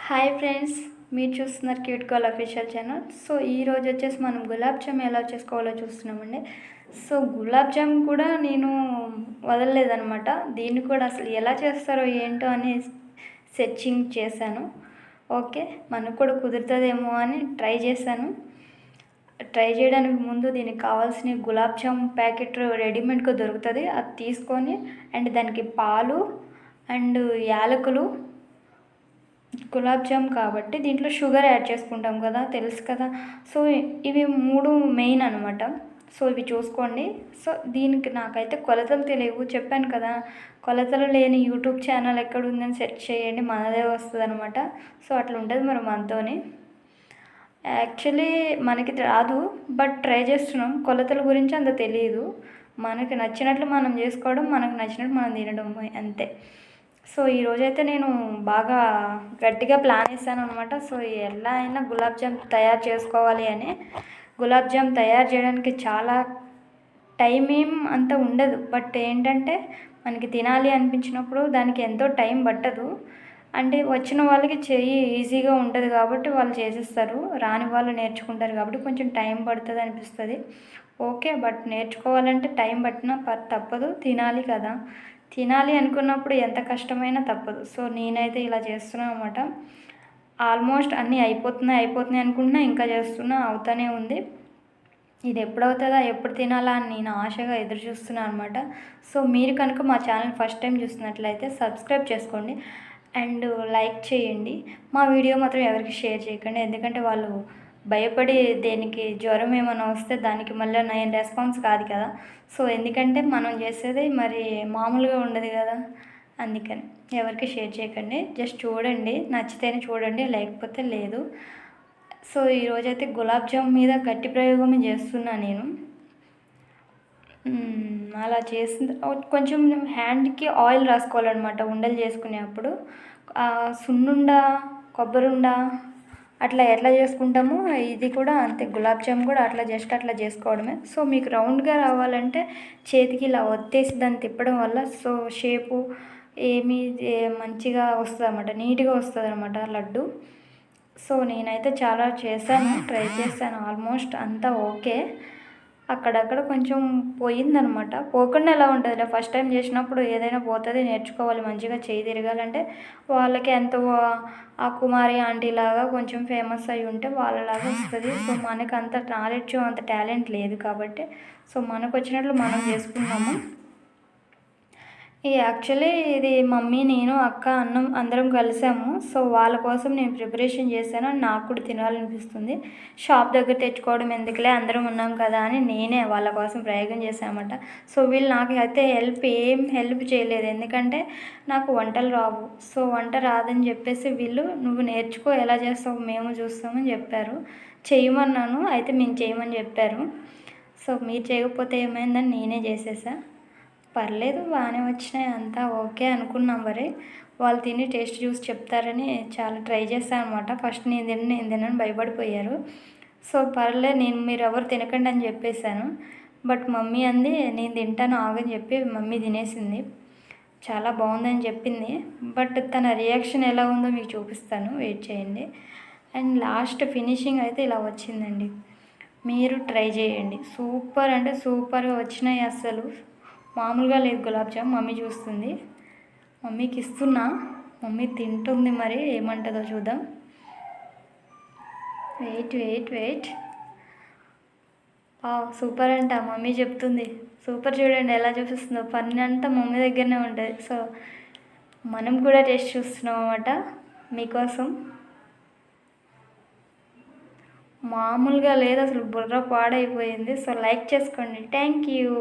Hi friends, మీరు చూస్తున్నారు cute girl official channel. So ఈరోజు వచ్చేసి మనం గులాబ్ జామ్ ఎలా చేసుకోవాలో చూస్తున్నామండి. సో గులాబ్ జామ్ కూడా నేను వదలలేదనమాట. దీన్ని కూడా అసలు ఎలా చేస్తారో ఏంటో అని సెర్చింగ్ చేశాను. ఓకే, మనకు కూడా కుదురుతుందేమో అని ట్రై చేశాను. ట్రై చేయడానికి ముందు దీనికి కావాల్సిన గులాబ్ జామ్ ప్యాకెట్ రెడీమేడ్గా దొరుకుతుంది, అది తీసుకొని అండ్ దానికి పాలు అండ్ యాలకులు, గులాబ్ జామ్ కాబట్టి దీంట్లో షుగర్ యాడ్ చేసుకుంటాం కదా, తెలుసు కదా. సో ఇవి మూడు మెయిన్ అనమాట. సో ఇవి చూసుకోండి. సో దీనికి నాకైతే కొలతలు తెలియవు, చెప్పాను కదా. కొలతలు లేని యూట్యూబ్ ఛానల్ ఎక్కడ ఉందని సెర్చ్ చేయండి, మనదే వస్తుంది అనమాట. సో అట్లా ఉంటుంది మరి మనతోని. యాక్చువల్లీ మనకి రాదు, బట్ ట్రై చేస్తున్నాం. కొలతల గురించి అంత తెలియదు. మనకి నచ్చినట్లు మనం చేసుకోవడం, మనకు నచ్చినట్టు మనం తినడం, అంతే. సో ఈరోజైతే నేను బాగా గట్టిగా ప్లాన్ వేసాను అనమాట. సో ఎలా అయినా గులాబ్ జామ్ తయారు చేసుకోవాలి అని. గులాబ్ జామ్ తయారు చేయడానికి చాలా టైం ఏం అంత ఉండదు, బట్ ఏంటంటే మనకి తినాలి అనిపించినప్పుడు దానికి ఎంతో టైం పట్టదు. అంటే వచ్చిన వాళ్ళకి చెయ్యి ఈజీగా ఉంటుంది కాబట్టి వాళ్ళు చేసేస్తారు, రాని వాళ్ళు నేర్చుకుంటారు కాబట్టి కొంచెం టైం పడుతుంది అనిపిస్తుంది. ఓకే, బట్ నేర్చుకోవాలంటే టైం పట్టినా తప్పదు, తినాలి కదా. తినాలి అనుకున్నప్పుడు ఎంత కష్టమైనా తప్పదు. సో నేనైతే ఇలా చేస్తున్నాను అనమాట. ఆల్మోస్ట్ అన్నీ అయిపోతున్నాయి అనుకుంటున్నా, ఇంకా చేస్తున్నా, అవుతూనే ఉంది. ఇది ఎప్పుడవుతుందా, ఎప్పుడు తినాలా అని నేను ఆశగా ఎదురు చూస్తున్నాను అనమాట. సో మీరు కనుక మా ఛానల్ ఫస్ట్ టైం చూస్తున్నట్లయితే సబ్స్క్రైబ్ చేసుకోండి అండ్ లైక్ చేయండి. మా వీడియో మాత్రం ఎవరికి షేర్ చేయకండి, ఎందుకంటే వాళ్ళు భయపడి దేనికి జ్వరం ఏమైనా వస్తే దానికి మళ్ళీ నేను రెస్పాన్స్ కాదు కదా. సో ఎందుకంటే మనం చేసేది మరి మామూలుగా ఉండదు కదా, అందుకని ఎవరికి షేర్ చేయకండి. జస్ట్ చూడండి, నచ్చితేనే చూడండి, లేకపోతే లేదు. సో ఈరోజైతే గులాబ్ జామ్ మీద గట్టి ప్రయోగమే చేస్తున్నా నేను. అలా చేసిన కొంచెం హ్యాండ్కి ఆయిల్ రాసుకోవాలన్నమాట ఉండలు చేసుకునేటప్పుడు. సున్నుండ, కొబ్బరి అట్లా ఎట్లా చేసుకుంటామో ఇది కూడా అంతే. గులాబ్ జామ్ కూడా అట్లా జస్ట్ అట్లా చేసుకోవడమే. సో మీకు రౌండ్గా రావాలంటే చేతికి ఇలా ఒత్తేసి దాన్ని తిప్పడం వల్ల సో షేపు ఏమి మంచిగా వస్తుంది అన్నమాట, నీట్గా వస్తుంది అన్నమాట లడ్డు. సో నేనైతే చాలా చేశాను, ట్రై చేశాను, ఆల్మోస్ట్ అంతా ఓకే. అక్కడక్కడ కొంచెం పోయిందనమాట. పోకుండా ఎలా ఉంటుంది, ఫస్ట్ టైం చేసినప్పుడు ఏదైనా పోతుంది, నేర్చుకోవాలి. మంచిగా చేయి తిరగాలంటే వాళ్ళకి ఎంతో ఆ కుమారి ఆంటీ లాగా కొంచెం ఫేమస్ అయి ఉంటే వాళ్ళలాగా వస్తుంది. సో మనకు అంత నాలెడ్జ్, అంత టాలెంట్ లేదు కాబట్టి సో మనకు వచ్చినట్లు మనం చేసుకున్నాము. యాక్చువల్లీ ఇది మమ్మీ, నేను, అక్క, అన్నం అందరం కలిసాము. సో వాళ్ళ కోసం నేను ప్రిపరేషన్ చేశాను, నాకు కూడా తినాలనిపిస్తుంది. షాప్ దగ్గర తెచ్చుకోవడం ఎందుకులే, అందరం ఉన్నాం కదా అని నేనే వాళ్ళ కోసం ప్రయోగం చేశామన్నమాట. సో వీళ్ళు నాకు అయితే ఏం హెల్ప్ చేయలేదు, ఎందుకంటే నాకు వంటలు రావు. సో వంట రాదని చెప్పేసి వీళ్ళు నువ్వు నేర్చుకో, ఎలా చేస్తావు మేము చూస్తామని చెప్పారు. చేయమన్నాను, అయితే మేము చేయమని చెప్పారు. సో మీరు చేయకపోతే ఏమైందని నేనే చేసేసా. పర్లేదు, బాగానే వచ్చినాయి, అంతా ఓకే అనుకున్నాం. మరి వాళ్ళు తిని టేస్ట్ చూసి చెప్తారని చాలా ట్రై చేశాను అనమాట. ఫస్ట్ నేను తినని భయపడిపోయారు. సో పర్లేదు, మీరు ఎవరు తినకండి అని చెప్పేశాను. బట్ మమ్మీ అంది నేను తింటాను ఆగని చెప్పి మమ్మీ తినేసింది. చాలా బాగుందని చెప్పింది, బట్ తన రియాక్షన్ ఎలా ఉందో మీకు చూపిస్తాను, వెయిట్ చేయండి. అండ్ లాస్ట్ ఫినిషింగ్ అయితే ఇలా వచ్చిందండి. మీరు ట్రై చేయండి, సూపర్ అంటే సూపర్గా వచ్చినాయి. అసలు మామూలుగా లేదు గులాబ్ జామ్. మమ్మీ చూస్తుంది, మమ్మీకి ఇస్తున్నా, మమ్మీ తింటుంది, మరి ఏమంటుందో చూద్దాం. వెయిట్. సూపర్ అంట, మమ్మీ చెప్తుంది. సూపర్, చూడండి ఎలా చూపిస్తుందో. పని అంతా మమ్మీ దగ్గరనే ఉంటుంది. సో మనం కూడా టేస్ట్ చూస్తున్నాం అన్నమాట మీకోసం. మామూలుగా లేదు అసలు, బుర్ర పాడైపోయింది. సో లైక్ చేసుకోండి. Thank you.